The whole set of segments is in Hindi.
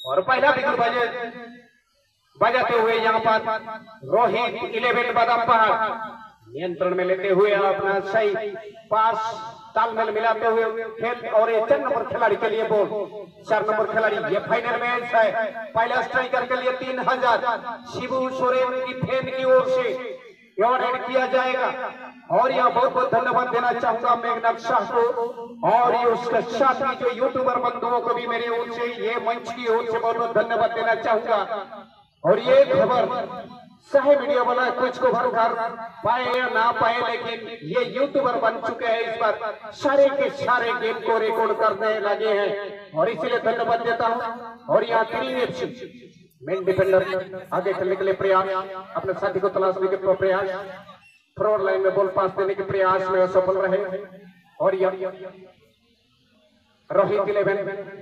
और पहला विकेट बजाते हुए यहाँ पर रोहित 11 बादाम पहाड़ नियंत्रण में लेते हुए अपना सही पास तालमेल मिलाते हुए खेल। और ये 4 नंबर खिलाड़ी के लिए बॉल 4 नंबर खिलाड़ी ये फाइनल मैच है। पहला स्ट्राइकर के लिए 3000 शिबू सोरेन की फैन की ओर से एड किया जाएगा। और यहाँ बहुत बहुत धन्यवाद देना चाहूंगा मेघनाथ शाह को और ये उसके साथी जो यूट्यूबर बंधुओं को भी मेरे ओर से ये मंच की ओर से बहुत बहुत धन्यवाद देना चाहूंगा। और ये खबर चाहे मीडिया वाला कुछ को भर पाए या ना पाए, लेकिन ये यूट्यूबर बन चुके हैं, इस पर सारे के सारे गेम को रिकॉर्ड करने लगे हैं और इसीलिए धन्यवाद देता हूं। और यहाँ 3 मेन डिफेंडर आगे चलने के लिए प्रयास, अपने साथी को तलाशने के प्रयास, फॉरवर्ड लाइन में बॉल पास देने के प्रयास में असफल रहे। और यह रोहित 11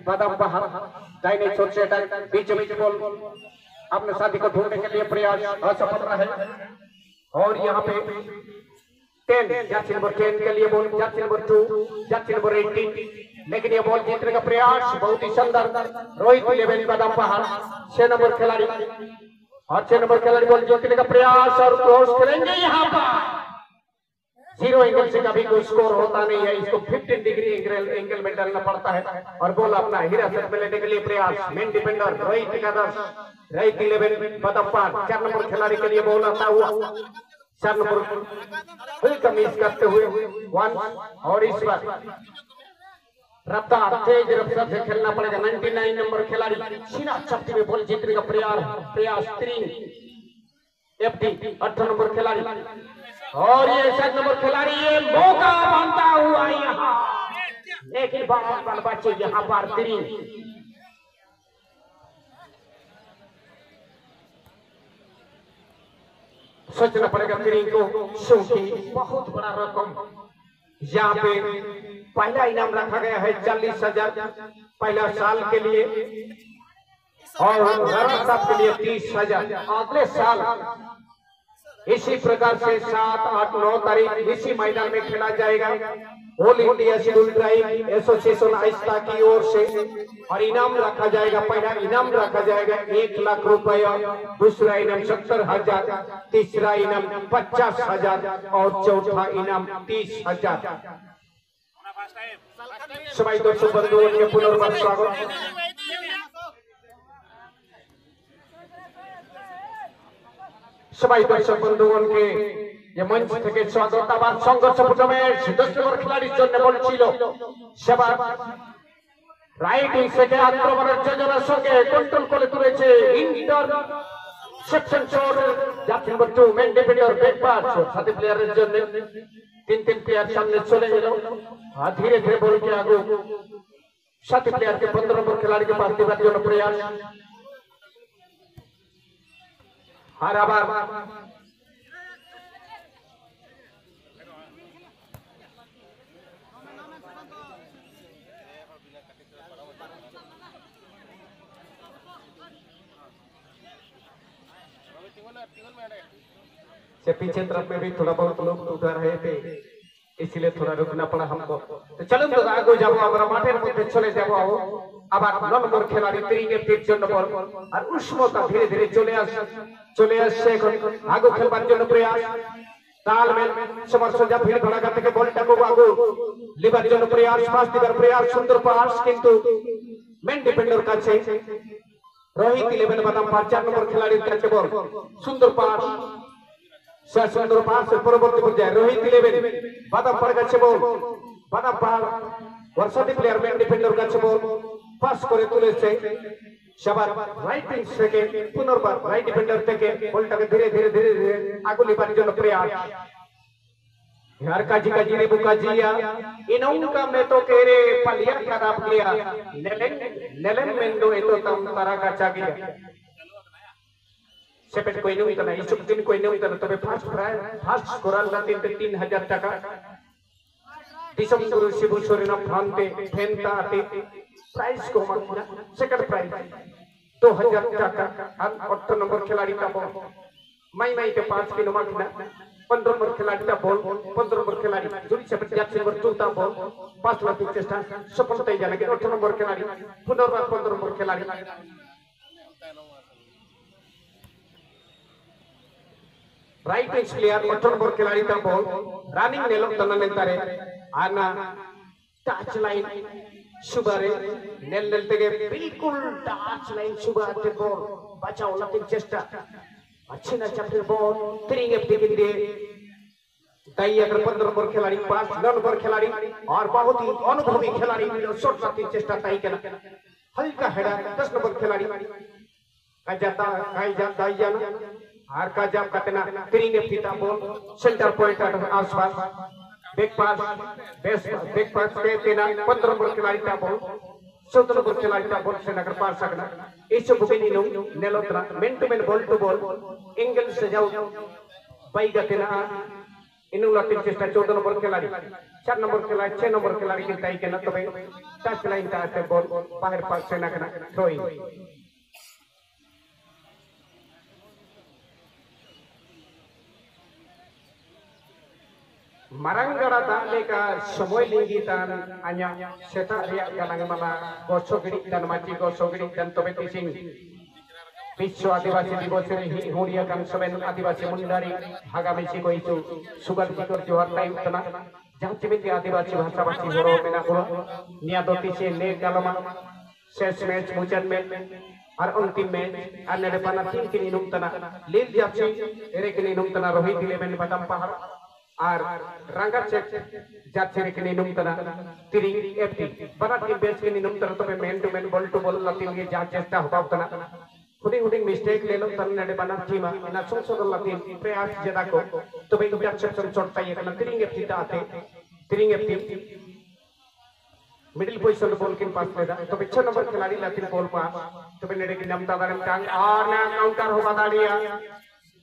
बादाम पहाड़ दाहिने छोर से अटैक, बीच बीच बॉल अपने साथी को ढूंढने के लिए प्रयास असफल रहे। और यहाँ पे 10 जर्सी नंबर 10 के लिए ball, Jersey number 2, Jersey number 18, लेकिन ये बॉल जीतने का प्रयास बहुत ही सुंदर रोहित 11 बादाम पहाड़ 6 नंबर खिलाड़ी और 6 नंबर खिलाड़ी बॉल जीतने का प्रयास और क्रॉस करेंगे। यहाँ पर 0 एंगल से कभी कोई स्कोर होता नहीं है, इसको 15 डिग्री एंगल में डालना पड़ता है। और बॉल अपना हिरासत में लेने के लिए प्रयास, मेन डिफेंडर रोहित का दर्श रोहित 11 बादाम पहाड़ 4 नंबर खिलाड़ी के लिए बॉल आता हुआ 4 नंबर हल्का मिस करते हुए 1। और इस बार रफ्तार तेज रफ्तार से खेलना पड़ेगा। 99 नंबर खिलाड़ी सीना चपटी में बॉल जीतने का प्रयास 3 FD 8 नंबर खिलाड़ी और ये 7 नंबर खिलाड़ी ये मौका बनता हुआ यहाँ, लेकिन बाल बच्चे यहाँ पर 3 सोचना पड़ेगा 3 को, क्योंकि बहुत बड़ा रकम यहाँ पे पहला इनाम रखा गया है 40,000 पहला साल के लिए और रनर साहब के लिए 30,000 अगले साल। इसी प्रकार से 7, 8, 9 तारीख इसी मैदान में खेला जाएगा All India Schedule Tribe Association आइस्ता की ओर से। और इनाम रखा जाएगा, पहला इनाम रखा जाएगा 1 लाख रुपया, दूसरा इनाम 70,000, तीसरा इनाम 50,000 और चौथा इनाम 30,000। सभी दर्शक बंधुओं के पुनर्बार स्वागत। सभी दर्शक बंधुओं के ये मंच থেকে স্বাগত। আবার সংঘর্ষপূর্ণ ম্যাচ 10 নম্বর খেলাড়ির জন্য বল ছিল সেবার রাইট উইং থেকে আক্রমণের যোজনার সঙ্গে কন্ট্রোল করে তুলেছে ইন্টারসেপশন শট জাতীয় নম্বর 2 মেন ডিফেন্ডার ব্যাক পাস সাথে প্লেয়ারের জন্য 3 প্লেয়ার সামনে চলে গেল আর ধীরে ধীরে বলকে আগে সাথে প্লেয়ারকে 15 নম্বর খেলাড়িকে পাস দেওয়ার জন্য প্রয়াস। আর আবার से पीछे तरफ में भी थोड़ा बहुत लोग उधर रहे थे, इसलिए थोड़ा रुकना पड़ा हमको। तो चलो तो आगे जाओ, আমরা মাঠের মধ্যে চলে যাব। আবার 9 নম্বর খেলাড়ি 3 এর জন্য বল আর উষ্ণতা ধীরে ধীরে চলে আসছে এখন আগে খেলবার জন্য প্রয়াস। তালমেল সবার সোজা ভিড় ভাড়া থেকে বলটাকে আগে লিবার জন্য প্রয়াস, পাস দিবার প্রয়াস, সুন্দর পাস কিন্তু মেন ডিফেন্ডার কাছে रोहित 11 बादाम पहाड़ 4 नंबर खिलाड़ी काছে বল, সুন্দর পাস সুন্দর পাস পরবর্তী পর্যায়ে रोहित 11 बादाम पहाड़ কাছে বল, बादाम पहाड़ वर्षाती प्लेयर মেন ডিফেন্ডার কাছে বল পাস করে তুলেছে সবার রাইট উইং থেকে পুনর্বার রাইট ডিফেন্ডার থেকে বলটাকে ধীরে ধীরে ধীরে ধীরে আগে লিবার জন্য প্রয়াস। यार काजी काजी रे बुका जिया इनका मैं तो कह रे पलिया खराब किया नेलन मेंदो ये तो तम तारा का चागिया सेपेट कोई नहीं उतना इस दिन कोई नहीं उतना तबे फास्ट कोराल ना 3,000 টাকা दिसंबर शिबू सोरेना फांते फेंता आते प्राइस को मांगना सेकंड प्राइस 2,000 টাকা और 8 नंबर खिलाड़ी का बॉल माई के 5 किलो मांगना 15 नंबर खिलाड़ी का बॉल 15 नंबर खिलाड़ी जोड़ी से जाती नंबर 14 बॉल 5 लाख चेष्टा सफलता जाने के 18 नंबर खिलाड़ी पुनर्बार 15 नंबर खिलाड़ी राइट विंग प्लेयर 18 नंबर खिलाड़ी का बॉल रनिंग नेलो तना नेतारे आना टच लाइन सुबारे नेल नेल तेगे बिल्कुल टच लाइन सुबा ते बॉल बचाओ लतिन चेष्टा अच्छी ना चैप्टर बॉल त्रिंग एफ टिकट दे ताई अगर 15 नंबर खिलाड़ी 5 नंबर खिलाड़ी और बहुत ही अनुभवी खिलाड़ी शॉट लतिन चेष्टा ताई के ना हल्का हेडा 10 नंबर खिलाड़ी का जाता जाना हार का जाम कतना त्रिंग एफ टिकट बॉल सेंटर पॉइंट आसपास बैक पास बैक पास के तेना 15 नंबर खिलाड़ी का बॉल 14 नंबर खिलाड़ी का बॉल से नगर पार सकना इस बुकिंग नो नेलोत्रा man to man ball to ball angle से जाओ बाई गतेना इनु लतिन चेष्टा 14 नंबर खिलाड़ी 4 नंबर खिलाड़ी 6 नंबर खिलाड़ी के ताई के न तबे टच लाइन का से बॉल बाहर पार से नगना throwing Marangara dale ka semoy linggi tan anya seta riya galang mala gosogiri dan maci gosogiri dan tobe tising Biswa Adivasi Divosiri Huria kan semen Adivasi Mundari Hagamisi ko itu sugar dikor johar time tana jang cimiti Adivasi bahasa basi horo mena horo nia doti se le galama ses match mujan match ar अंतिम मैच अन्य डेपाना टीम के निनुम तना लील जापसी एरे के निनुम तना रोहित इलेवन बदाम पहाड़ और रंगा चेक जाचे के निनुम तना तिरिंग एफटी बना टीम बेच के निनुम तना तो पे man to man ball to ball लतीन के जांच चेष्टा होगा तना हुडिंग हुडिंग मिस्टेक ले लो तना ने डेपाना टीम ना सोचो लतीन प्रयास जदा को तो पे इंटरसेप्शन छोड़ता है ना तिरिंग एफटी आते तिरिंग एफटी मिडिल पोजीशन बॉल के पास लेदा तो 6 नंबर खिलाड़ी लतीन बॉल पास तो पे नेडे की नमता दारम टांग और ना काउंटर होगा दाड़िया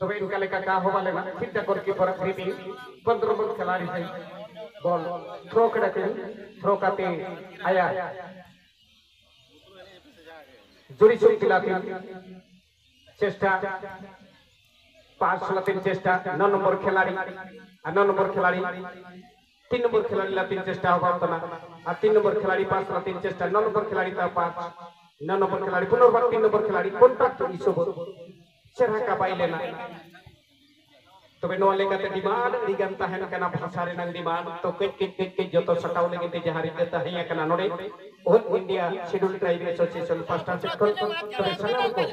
तो पे इनका लेका का होगा लेना फिर टकर की पर फ्रीपिंग 15 नंबर खिलाड़ी से बॉल थ्रो करके थ्रो करते आया जुड़ी सुई खिलाती चेष्टा पास लतीन चेष्टा 9 नंबर खिलाड़ी 9 नंबर खिलाड़ी 3 नंबर खिलाड़ी लतीन चेष्टा होगा तना और 3 नंबर खिलाड़ी पास लतीन चेष्टा 9 नंबर खिलाड़ी का पास 9 नंबर खिलाड़ी पुनर्बार 3 नंबर खिलाड़ी कॉन्ट्रैक्ट इसोब चेहरा का बाई लेना तो बे नो लेका ते डिमांड दिगन तहन कना भाषारे नंग डिमांड तो के जतो सटाव लेगे ते जहारी देता है कना नोडे All India Schedule Tribe Association फास्टा सेक्टर तो बे सलाम को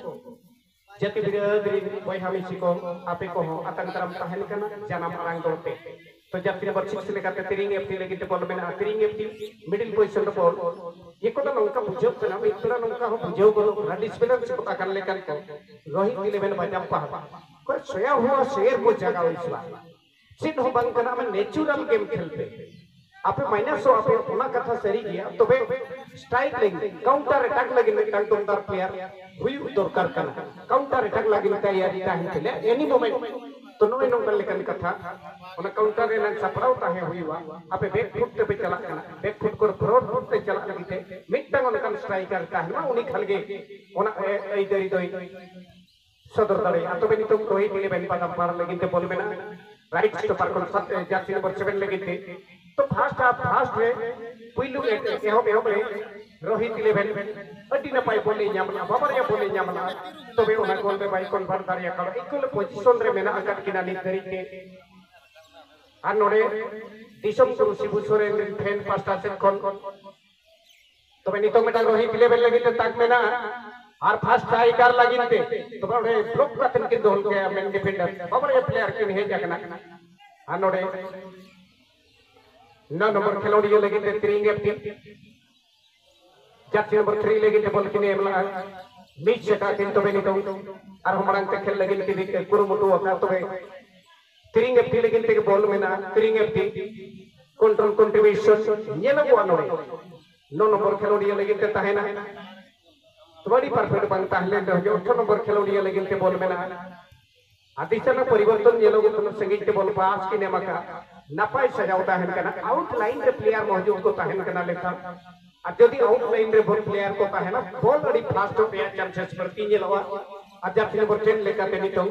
जति बिरादरी कोई हमें को आपे को हो आतंकरम तहन कना जन्म आरंग दोते तो जाति नंबर 6 लेका ते तिरिंग एफटी लेगे ते बॉल में तिरिंग एफटी मिडिल पोजीशन बॉल ये को नंका बुझो कना इतना नंका हो बुझो को डिस्प्लेन से पता कर लेकर को रोहित इलेवन बजाम पहा कोई सोया हुआ शेर को जगह इसला सिन हो बंद करना में नेचुरल गेम खेलते आपे माइनस हो आपे ओना कथा सरी गया तो बे स्ट्राइक लेंगे काउंटर अटैक लगे टंग टंगदार प्लेयर हुई दरकार करना काउंटर अटैक लगे तैयारी टाइम के लिए एनी मोमेंट तो नो नो लेकर कथा ओना काउंटर रे नन सपराव ताहे हुईवा आपे बैक फुट पे चला करना बैक फुट को फ्रंट फुट पे चला लगी मिटंग ओना कन स्ट्राइकर का है उनी खलगे ओना ए दरी दोई सदर दरे तो बेनी तुम रोहित इलेवन पदम पार लगी ते बॉल में ना राइट स्टॉपर को सत जाती नंबर 7 लगी थे तो फास्ट रे पुइलु एहो रे रोहित इलेवन अड्डी ना पाई बोले न्यामना बाबरिया बोले न्यामना तो बे ओना गोल में भाई कन्फर्म दारिया कर इक्वल पोजीशन रे मेना अकट किना नी तरी के आ नोडे दिसम सुरु सिबु सोरेन फैन पास्टा से कोन तो बे नितो मेटा रोहित इलेवन लगी ते ताक में ना और फर्स्ट स्ट्राइकर लगिनते तो बड़े ब्लॉक कतन के दोल के मेन डिफेंडर बड़े प्लेयर के हे जकना अनोडे 9 नंबर खिलाड़ी लगिनते त्रिंग एफटी जाति नंबर 3 लगिनते बॉल किने एमला मिड सेटा किन तो बेनी तो और हमरन ते खेल लगिनते कुरुमुटु का तो त्रिंग एफटी लगिनते के बॉल में ना त्रिंग एफटी कंट्रोल कंट्रीब्यूशन नेलबो अनोडे 9 नंबर खिलाड़ी लगिनते ताहेना तो बड़ी परफेक्ट बनता है लेंडर जो 8 नंबर खिलाड़ी लेकिन के बॉल में ना अतिशय परिवर्तन ये लोग तो संगीत के बॉल पास की नेमा का नपाई सजावता है कना आउटलाइन रे प्लेयर मौजूद को ताहन कना लेखा और यदि आउटलाइन रे बॉल प्लेयर को ताहना बॉल बड़ी फास्ट हो गया चांसेस पर 3 लवा अजब नंबर 10 लेकर ते नितो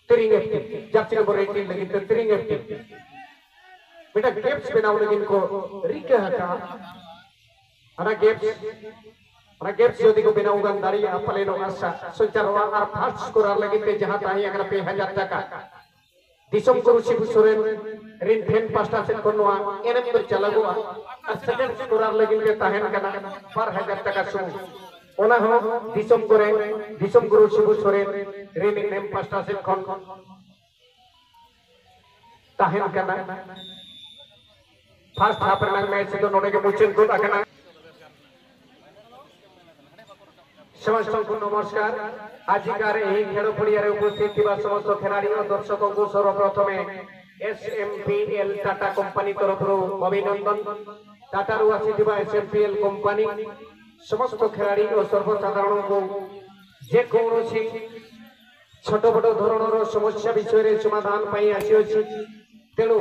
Tering FT, Jackson number 18 lagi Tering FT. Beta gaps बनाओ lagi इनको रिक्के हटा, ana gaps जो दिको बनाओ गंदारी अपने नो आशा संचारवा आर फास्ट स्कोर lagi ते जहाँ ताही अगर पे 1000 टका दिसम गुरु शिबु सोरेन रिन फेन पास्टा से कोनवा एनएम पर चला गया और सेकंड स्कोर lagi ते ताहेन कना पर 1000 टका सुन ओना हो दिसम गुरु शिबु सोरेन रिन एनएम पास्टा से कोन ताहेन कना फर्स्ट हाफ रन मैच तो नोडे के मुचन को आकना समस्त को नमस्कार आजिकार एही खेल पड़ियारे उपस्थित थिबा समस्त खिलाड़ी और दर्शकों को सर्वप्रथमे एसएमपीएल टाटा कंपनी तरफरु अभिनंदन टाटा रु आसीथिबा एसएमपीएल कंपनी समस्त खिलाड़ी और सर्वसाधारण को जे कोनोसी छोट बड़ धरणर समस्या विषय रे समाधान पई आसी तेणु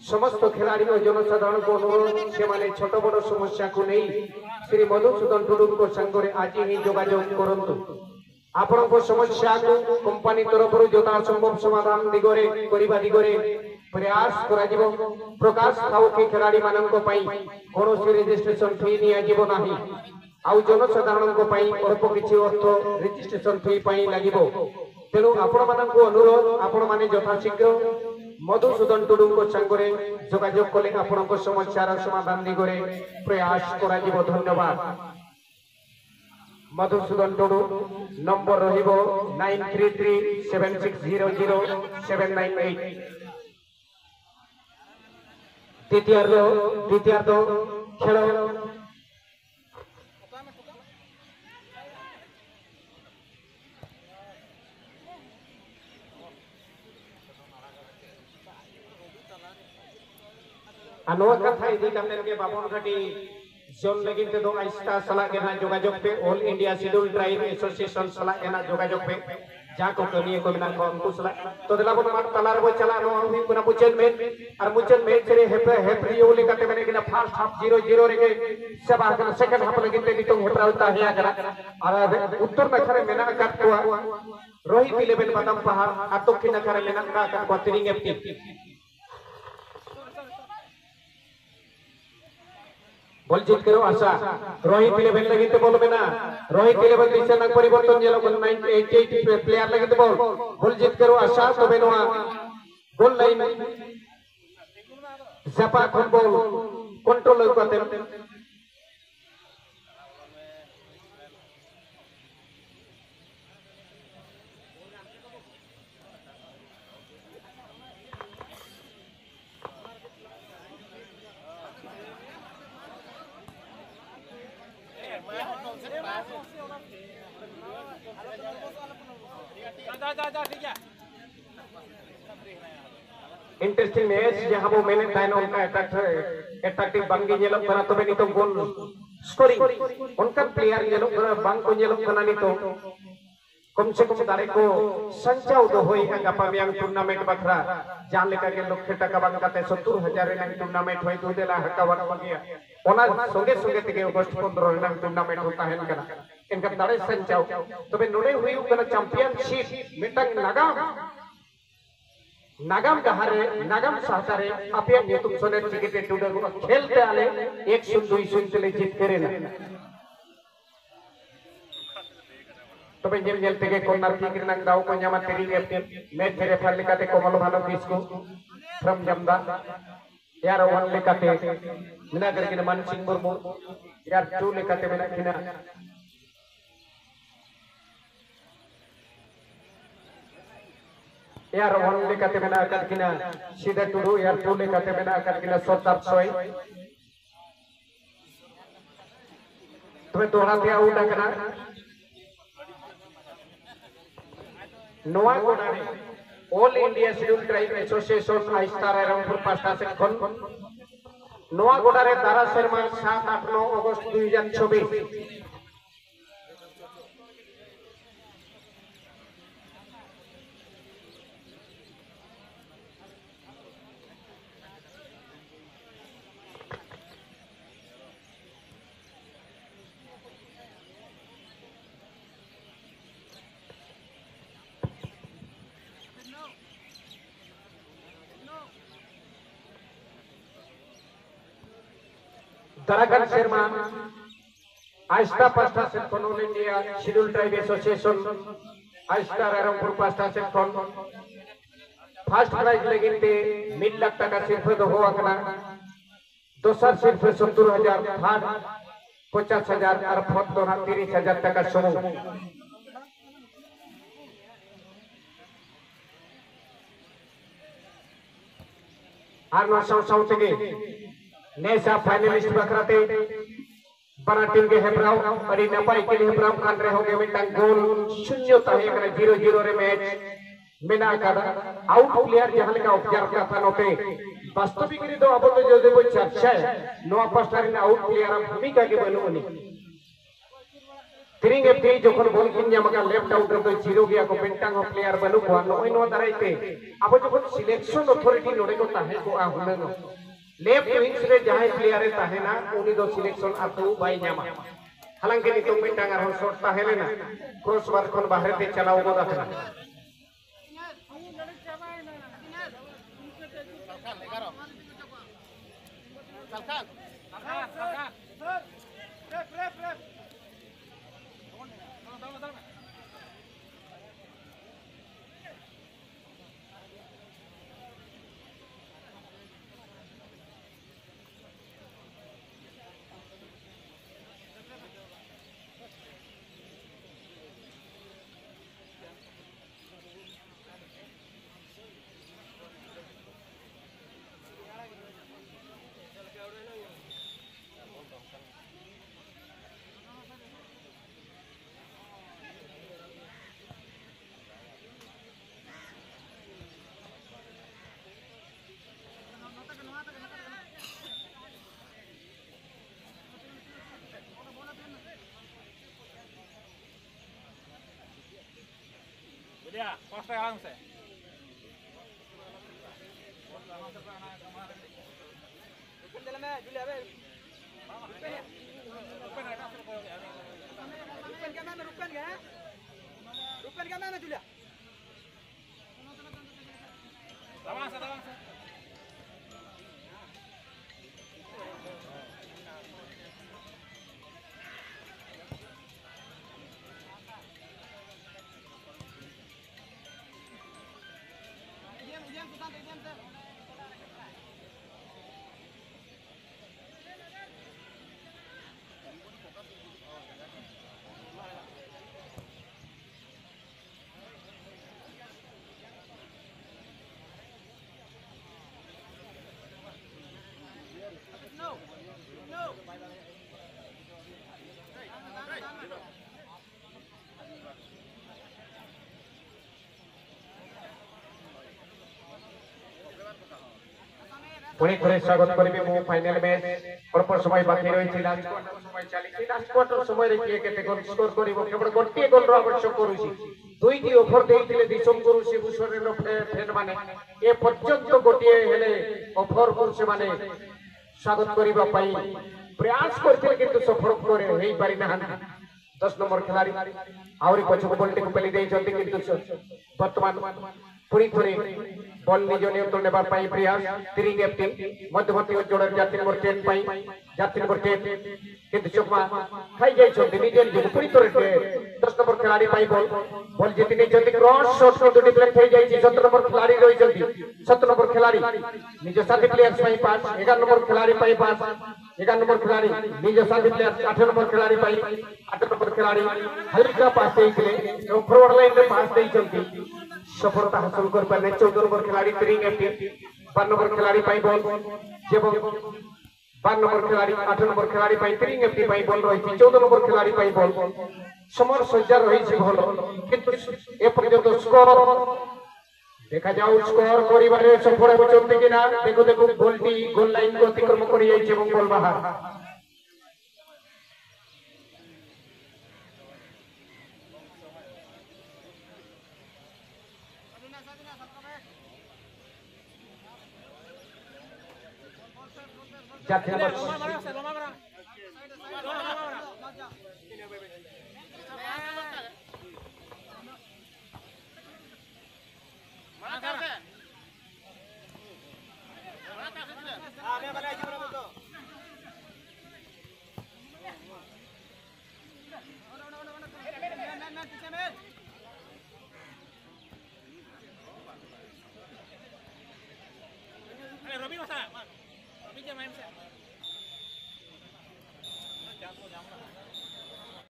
समस्त खिलाड़ी और जनसाधारण को अनुरोध से माने छोट बड़ समस्या को नहीं श्री मधुसूदन टुडू को संगे आज ही जोगाजोग करंतु आपण को समस्या को कंपनी तरफ यथा संभव समाधान दिगरे करिबा दिगरे प्रयास करा जिवो प्रकाश थाउ के खिलाड़ी मानन को पई कोनोसी रजिस्ट्रेशन फी निया जिवो नाही आउ जनसाधारण को पई अल्प किछि अर्थ रजिस्ट्रेशन फी पई लागिबो तेणु आपण मानन को अनुरोध आपण माने यथाशीघ्र मधुसूदन टुडू को संगे जोगाजोग कले आपण को समस्यार समाधान दिगरे प्रयास करा जिवो धन्यवाद मधुसूदन टुडू नंबर रहिबो 9337600798 द्वितीयार्ध खेल अनोवा कथा इदी कमने के बाबन घटी जोन लगिन ते दो आइस्ता सला के ना जोगाजोग पे all India Schedule Tribe association सला के ना जोगाजोग पे जा को कनिए को बिना को अंकुश सला तो देला बन मार तलार बो चला नो भी कुना मुचन में रे हेप्री ओले कते मैंने कि ना फर्स्ट हाफ 0-0 रे के सेबा के सेकंड हाफ लगिन ते नितो हेप्रा होता है अगर और उत्तर नखरे मेना काट को रोहित 11 बादाम पहाड़ आ दक्षिण नखरे मेना का बतरिंग एफटी बॉल जीत करो आशा रोहित 11 लगिते बोलबे ना रोहित 11 दिशा परिवर्तन जेलो 88 प्लेयर लगिते बॉल जीत करो आशा तबे नोआ गोल लाइन जपा खन बॉल कंट्रोल करते इंटरेस्टिंग मैच जहां वो मैंने टाइम उनका अट्रैक्टिव बंगी जेलो करा तो बेनी तो गोल स्कोरिंग उनका प्लेयर जेलो करा बंग को जेलो कना नी तो कम से कम दारे को संचाव तो होई है गपामियां टूर्नामेंट बखरा जान लेका के लक्ष टका बंग काते 70000 रन टूर्नामेंट होई तो देला हका वन बगिया ओना संगे संगे ते अगस्त 15 रन टूर्नामेंट होता है इनका दारे संचाव तबे नोडे हुई कना चैंपियनशिप मिटंग नागाम कहारे नागाम सहकारे अपिया नेतुम सोने टिकटे टूडे खेलते आले 1-2 चले जीत करे ना तबे जेल तेगे कॉर्नर किक रनंग दाव को न्यामा तेरी लेफ्ट मैच तेरे फर लिकाते कोमल भानो किसको फ्रॉम जमदा यार वन लिकाते मिना करके मन सिंह मुर्मू यार 2 लिकाते मिना किना यार वन लेकाते मेना कर किना सीधा टुडू यार 2 लेकाते मेना कर किना सोतार सोई तुम्हें तोड़ा दिया उड़ा कना नोआ गोडाने All India Schedule Tribe Association आइस्तार रामपुर पास्टा से खन नोआ गोडारे दारा शर्मा 7-8-9 अगस्त 2024 Tarakan Sherma, Aista Pasta Second All India Scheduled Tribe Association, Aista Rarampur Pasta Second, First Prize Legente, Mid Lakh Taka Silver the Hoakana, Dosar Silver 70,000, Third 50,000 और फोर्थ 30,000 টাকা সমূহ আর নশাও সাউ থেকে नेसा फाइनलिस्ट बकराते बना टीम के हेब्राउ अड़ी नपाई के लिए हेब्राउ कान रहे होंगे मिनटां गोल शून्य ताहे करे 0-0 रे मैच मेना कादा आउट प्लेयर जहां का ऑब्जर्व का था नोटे वास्तविक री दो अब तो जो देखो चर्चा है नो पास्टर इन आउट प्लेयर भूमिका के बनोनी तिरिंग एफटी जोखन बॉल किन्या मका लेफ्ट आउट रे तो 0 गया को मिनटां को प्लेयर बनु को नो दराइते अब जोखन सिलेक्शन अथॉरिटी नोडे को ताहे को आ हुनेनो लेफ्ट विंग्स रे जहां प्लेयर है ताहेना उनी दो सिलेक्शन आतु बाई न्यामा हालांकि नितो मिटांग आर शॉट ताहेले ना क्रॉस बार कोन बाहर ते चलाओ गो दाखना Ya, pasti langsung. Rupen dalam ya, Julia be. Rupen ke mana? Rupen ke mana Julia? Langsung. Pune थोड़े स्वागत करिबे मो फाइनल मैच प्रपर समय बाकी रही लास्ट क्वार्टर समय चली लास्ट क्वार्टर समय रे किए केते गोल स्कोर करिवो केवल गोटे गोल रो आवश्यक करूसी दुईटी ओभर देइतिले दिसम करूसी बुसरे नो फैन माने ए पर्यंत गोटे हेले ओभर करूसी माने स्वागत करिबा पई प्रयास करथिले किंतु सफल करे हेई पारि ना 10 नंबर खिलाड़ी आवरी पछक बॉलटी को पेली देई जल्दी किंतु वर्तमान पुरी थोड़ी बॉल निज नियंत्रण नेबार पाई प्रयास तिरिंग एफटी मध्यवर्ती जोड़र जाति नंबर 10 पाई जाति नंबर 10 किंतु चकमा खाई जाई छथि निजे निजे पुरी थोड़ी 10 नंबर खिलाड़ी पाई बॉल जीति नै जल्दी क्रॉस शॉट को डिफलेक्ट हो जाई 7 नंबर खिलाड़ी रही जल्दी 7 नंबर खिलाड़ी निज साथी प्लेयर्स पाई पास 11 नंबर खिलाड़ी पाई पास 11 नंबर खिलाड़ी निज साथी प्लेयर्स 8 नंबर खिलाड़ी पाई 8 नंबर खिलाड़ी हल्का पास देइले फॉरवर्ड लाइन में पास देई जल्दी सफलता हासिल कर पाने 14 नंबर खिलाड़ी तिरिंग एफटी 12 नंबर खिलाड़ी पाई बॉल जेबो 12 नंबर खिलाड़ी 8 नंबर खिलाड़ी पाई तिरिंग एफटी पाई बॉल रही 14 नंबर खिलाड़ी पाई बॉल समर सज्जा रही भल किंतु ए पर्यंत स्कोर देखा जाऊ स्कोर करिबारे सफल होचंती कि ना देखो देखो गोलटी गोल लाइन को अतिक्रम करि जाई एवं बॉल बाहर जाति नंबर main set.